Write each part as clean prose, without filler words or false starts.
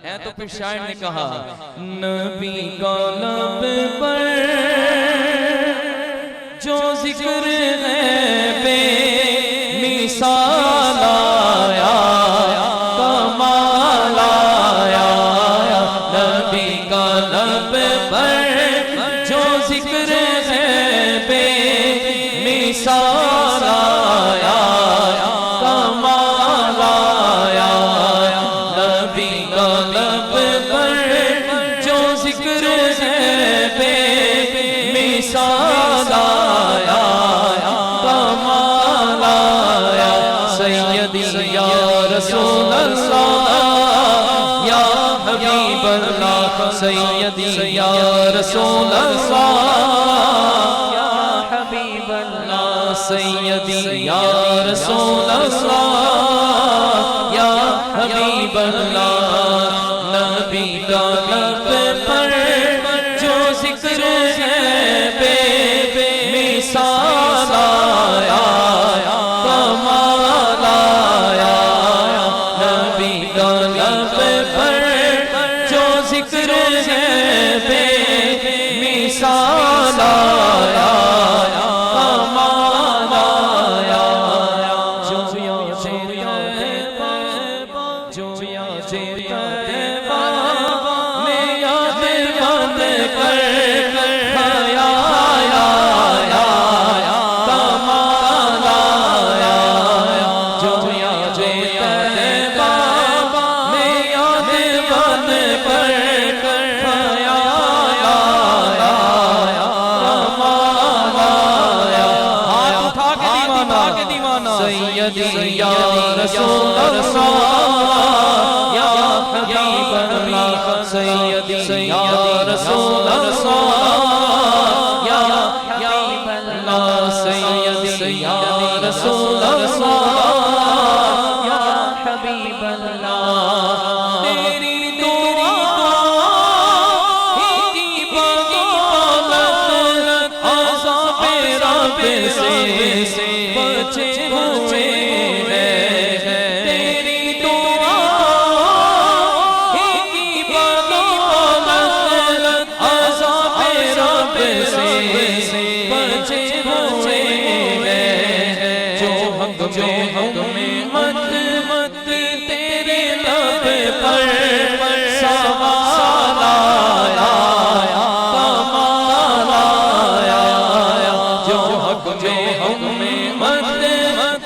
ہے تو پھر شاعر نے کہا نبی کا لب پر جو ذکر ہے بے مثال آیا کمال آیا نبی کا لب پر جو ذکر ہے بے مثال آیا کمال آیا نبی کا لب پر جو ذکر ہے بے مثال آیا کمال آیا سیدی یا رسول اللہ یا حبیب اللہ سیدی یا رسول اللہ یا حبیب اللہ سیدی یا رسول اللہ یا حبیب اللہ نبی کا لب پر جو ذکر ہے بے مثال آیا کمال آیا نبی کا لب پر جو ذکر ہے بے مثال آیا کمال آیا جو یا چیتا دیوا میں یاد بند کر کھایا آیا کمال آیا جو یا چیتا دیوا میں یاد بند کر کھایا آیا کمال آیا ہاتھ اٹھا کے دیوانہ سیدی یا رسول اللہ یا حبیب اللہ سیدی یا رسول اللہ یا حبیب اللہ سیدی یا رسول اللہ یا حبیب اللہ تیری دعا ہی بدولت عذاب رب سے بچے ہوئے جو حق میں مت تیرے لب پر سوال آیا کمال آیا جو حق میں مت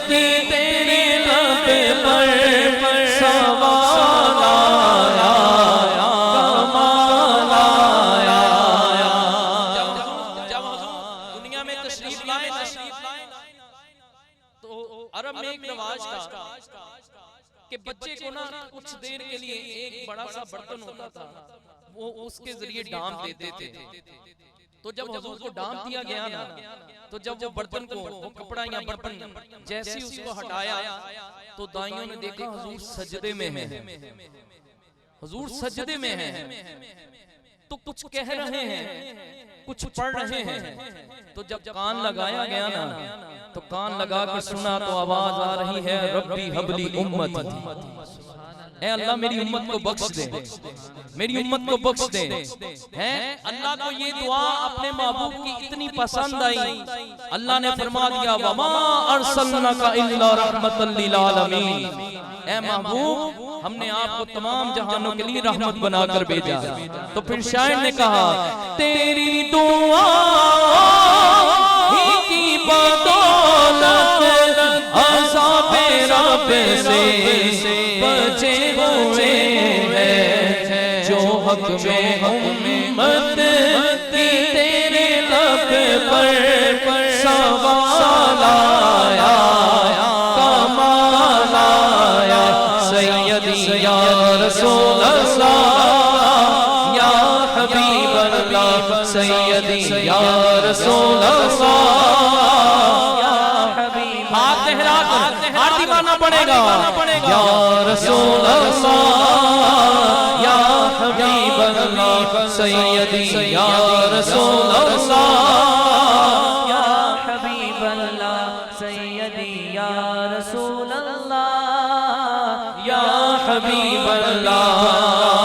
تیرے لب پر سوال آیا کمال آیا جب دنیا میں تشریف لائے تو عرب میں ایک رواج تھا کہ بچے کو نا کچھ دیر کے لیے ایک بڑا سا برتن ہوتا تھا وہ اس کے ذریعے ڈام دیتے تھے تو جب حضور کو ڈام دیا گیا نا تو جب وہ برتن کو وہ کپڑا یا برتن جیسے اس کو ہٹایا تو دائیوں نے دیکھا حضور سجدے میں ہیں حضور سجدے میں ہیں تو کچھ کہہ رہے ہیں کچھ پڑھ رہے ہیں تو جب کان لگایا گیا نا تو کان لگا کے سنا تو آواز آ رہی ہے ربی حبلی امت اے اللہ میری امت کو بخش دے میری امت کو بخش دے اللہ کو یہ دعا اپنے محبوب کی اتنی پسند آئی اللہ نے فرما دیا وما ارسلناک الا رحمتا للعالمین اے محبوب ہم نے آپ کو تمام جہانوں کے لیے رحمت بنا کر بھیجا تو پھر شاعر نے کہا تیری دعا ہی کی بدولت عذاب رب سے بچے ہوئے ہیں جو حق میں امت کی تیرے لب پر سوال آیا کمال آیا سیدی یا رسول اللہ یا حبیب اللہ سیدی یا رسول اللہ یا حبیب ہاتھ لہرا کر ہر دیوانہ پڑے گا یا رسول اللہ یا حبیب اللہ سیدی یا رسول اللہ یا حبیب اللہ سیدی یا رسول اللہ یا حبیب اللہ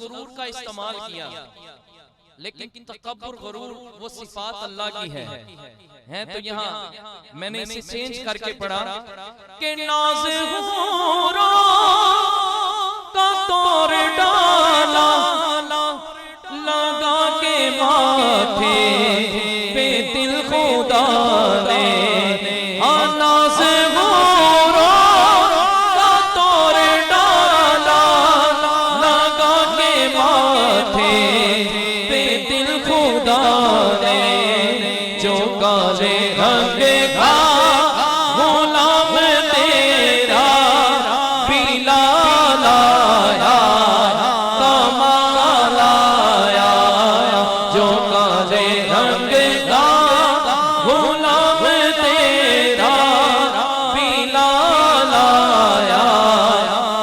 غرور کا استعمال کیا، لیکن تکبر غرور وہ صفات اللہ کی ہے تو یہاں میں نے اسے چینج کر کے پڑھا کہ ناز غرور کا توڑ ڈالا لگا کے ماتھے پہ دل خدا نے، ناز غرور کا توڑ ڈالا لگا کے ماتھے پہ دل خدا نے، جو کالے رنگ کا غلام تیرا بلال آیا کمال آیا، جو کالے رنگ کا غلام تیرا بلال آیا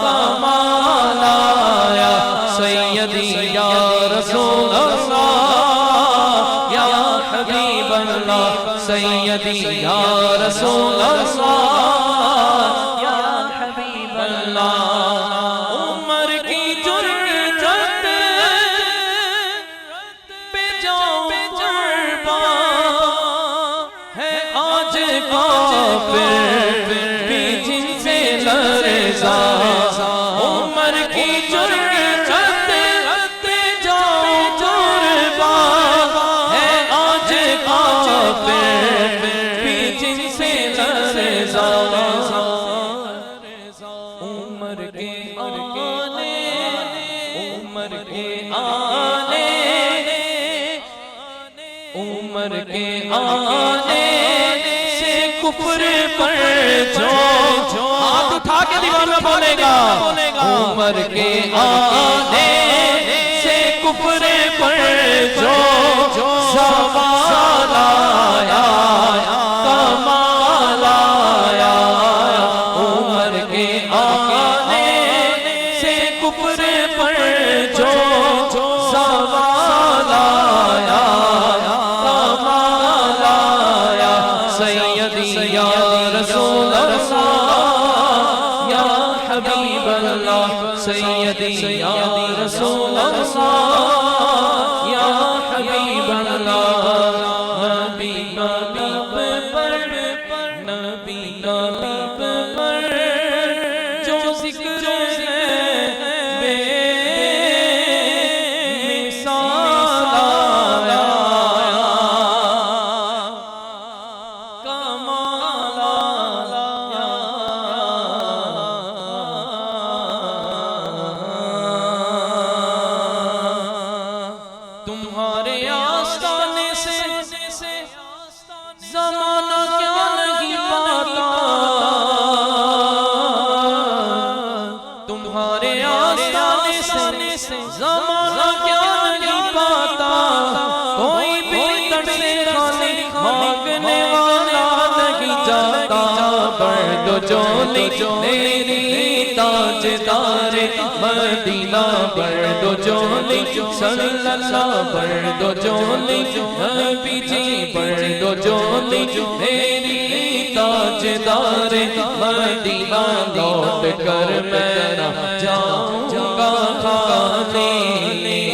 کمال آیا، سیدی یا رسول اللہ یا حبیب اللہ، سیدی یا رسول اللہ یا حبیب اللہ، عمر کی جرأت پہ جاؤں قربان ہے آج کافر بھی جن سے لرزا، عمر کی جرأت پہ جاؤں قربان ہے آج کافر بھی جن سے لرزا، عمر کے آنے عمر کے آنے عمر کے آنے سے کفر پر جو ہاتھ اٹھا کے دیوان میں بولے گا، عمر کے آنے سے کفر پر جو سوال آیا کمال آیا، عمر کے آنے سے کفر پر جو سوال آیا کمال آیا، سیدی یا رسول اللہ یا حبیب اللہ، سیدی یا رسول اللہ یا حبیب اللہ، نبی پر جو ذکر ہے بے مثال آیا کمال آیا، تمہارے آستانے سے زمانہ کیا نہیں پاتا، تمہارے آستانے سے زمانہ کیا نہیں پاتا، کوئی بھی تڑسے کھانے مانگنے والا نہیں جاتا، برد و جولی میری تاجدار مدینہ، برد و جولی صلی اللہ، برد و جولی نبی جی، برد و جولی میری تاجدار مدینہ، لوٹ کر میں نہ جاؤں گا خالی،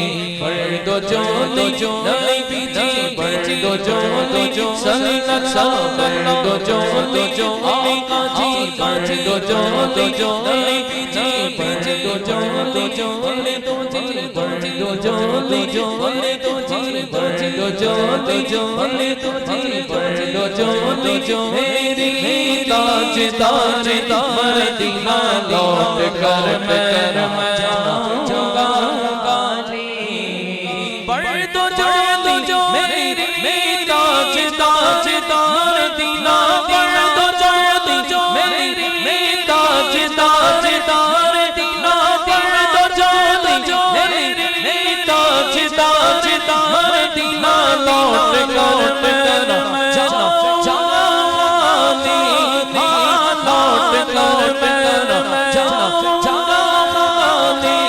برد و جولی نبی جی، برد و جولی صلی اللہ، برد و جولی آقا جی، برد و جولی نبی جی، برد و جولی بولے تو جی، برد و جولی بولے تو جی، برد و جولی بولے تو جی، برد و جولی میری تاجدار مدینہ، لوٹ کر میں نہ جاؤں گا خالی، برد و جولی میری تاجدار مدینہ، برد و جولی میری تاجدار مدینہ، برد و جولی میری تاجدار مدینہ، لوٹ کر میں نہ جاؤں گا خالی، لوٹ کر میں نہ جاؤں گا خالی،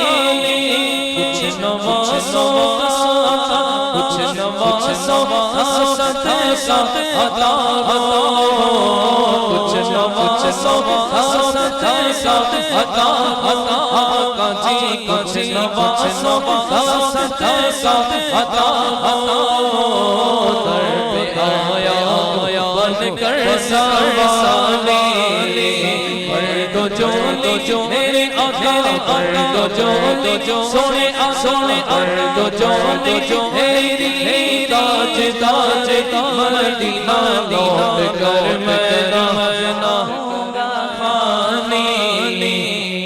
کچھ نوازوں کچھ نوازوں حسد کا عطا ہو، کچھ نوازوں حسد کا عطا جی کچھ نوازوں کا صدقہ عطا ہو، در پہ آیا بن کر سوالی، جو میرے آقا جو سونے جو میری تاج مدینہ لوٹ کر میں نہ خانی،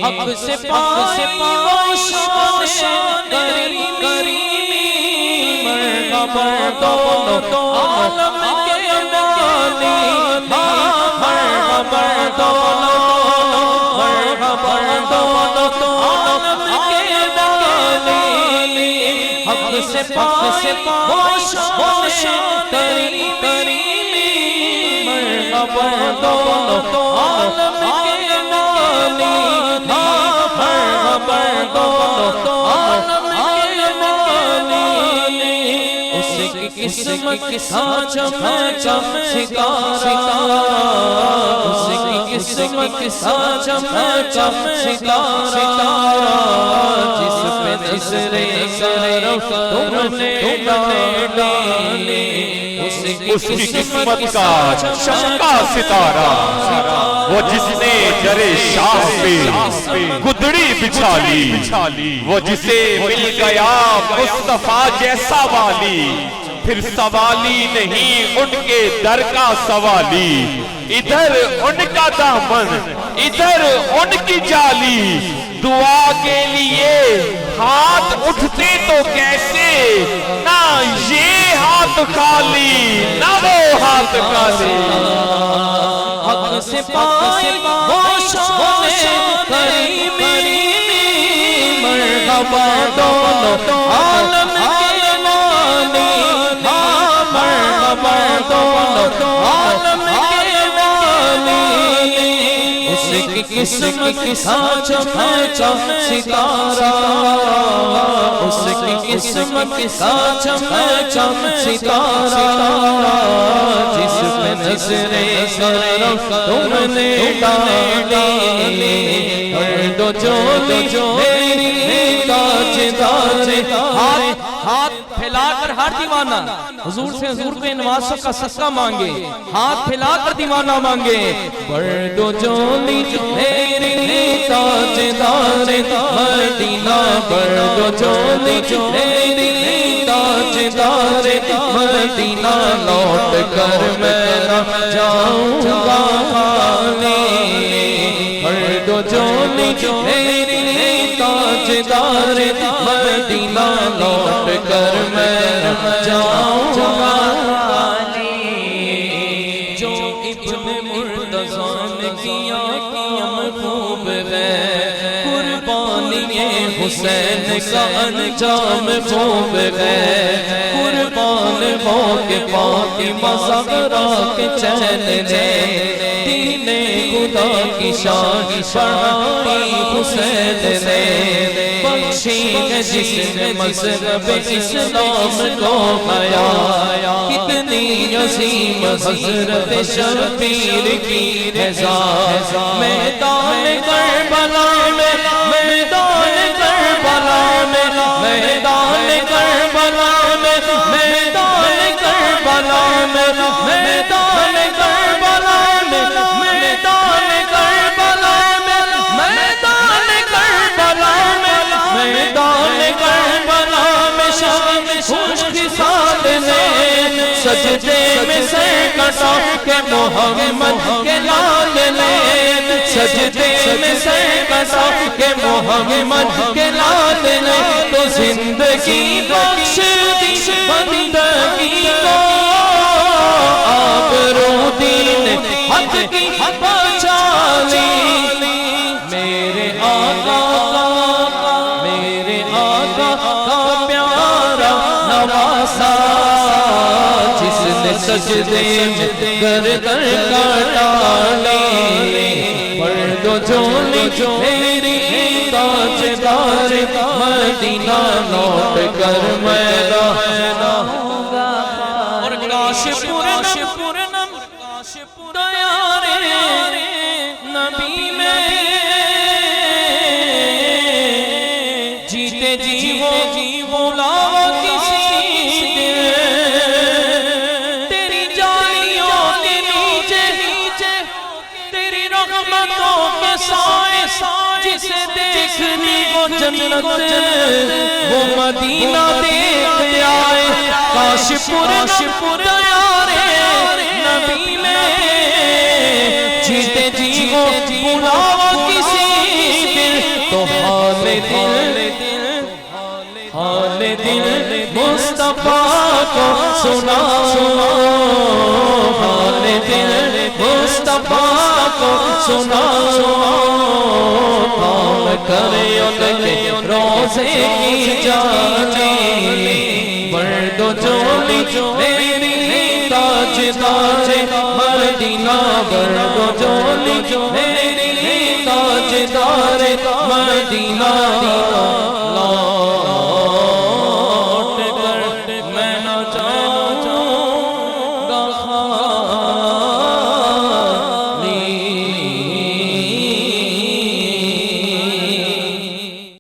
حق سے پائی وہ شان کریمی، مرحبا دونوں عالم کے والی، مرحبا دونوں سے پاش تری کریمی، مرحبا دونوں عالم کے والی، مرحبا دونوں عالم کے والی، اس کی قسمت سا چم ستارہ، اس کی قسمت سا چم ستارہ، جس پہ نظریں تم نے ڈالی، اس کی قسمت کا چمکا ستارہ، وہ جس نے در شاہ پہ گدڑی بچھا لی، وہ جسے مل گیا مصطفیٰ جیسا والی، پھر سوالی نہیں ان کے در کا سوالی، ادھر ان کا دامن ادھر ان کی جالی، دعا کے لیے ہاتھ اٹھتے تو کیسے، نہ یہ ہاتھ خالی نہ وہ ہاتھ خالی، حق سے پائی وہ شان کریمی، مرحبا دونوں عالم کے والی، مرحبا دونوں عالم کے والی، اس کی قسمت سا چم ستارہ، اس کی قسمت سا چم ستارہ، جس پہ نظریں تم نے ڈالی، دو جو میری تاجدار، ہاتھ پھیلا کر ہر دیوانہ حضور سے حضور پہ نوازوں کا صدقہ مانگے، ہاتھ پھیلا کر دیوانہ مانگے، بردو جو میری تاجدار مدینہ، بردو جو میری تاجدار مدینہ، لوٹ کر میں نہ جاؤں گا خالی، بردو جو میری تاجدار مدینہ، لوٹ کر میں نہ جاؤں گا خالی، جو ابن مرتضیٰ نے کیا خوب ہے، قربانی حسین کا انجام خوب ہے، قربان ہو کے فاطمہ زہرا کے چین نے، دین خدا کی شان بڑھائی حسین نے، بخشی ہے جس نے مذہب اسلام کو حیا، کتنی عظیم حضرت شبیر کی رضا، میدان کربلا میں، میدان کربلا میں، میدان کربلا میں، میدان کربلا میں، میدان کربلا میں، میدان کربلا میں، میدان کربلا میں، میدان کربلا میں، شام خوش خصال نے سجدے میں سر کٹا کہ محمد کے لال نے، سجدے میں سر کٹا کہ محمد کے لال نے، تو زندگی بخش دی بندگی کو، آبرو دین حق کی بچا لی، میرے آقا کا پیارا نواسا، جس نے سجدے میں گردن کاٹا لی، پردو جو میری تاجدار مدینہ، لوٹ کر میں نہ اور کاش پورنم دیارے نبی میں جیتے جی وہ بلاوا کسی دن تیری جالیوں کے نیچے تیری رحمتوں کے سائے جسے دیکھنی وہ جنت وہ مدینہ دیکھ آئے کاش پور دیارے نبی میں جیتے جی وہ بلاوا کسی دن تو حال دل مصطفیٰ کو سناؤ حال دل مصطفیٰ کو سناؤ کام کرے ان کے روزے کی جالی برد و جولی میری تاجدار مدینہ برد و جولی میری تاجدار مدینہ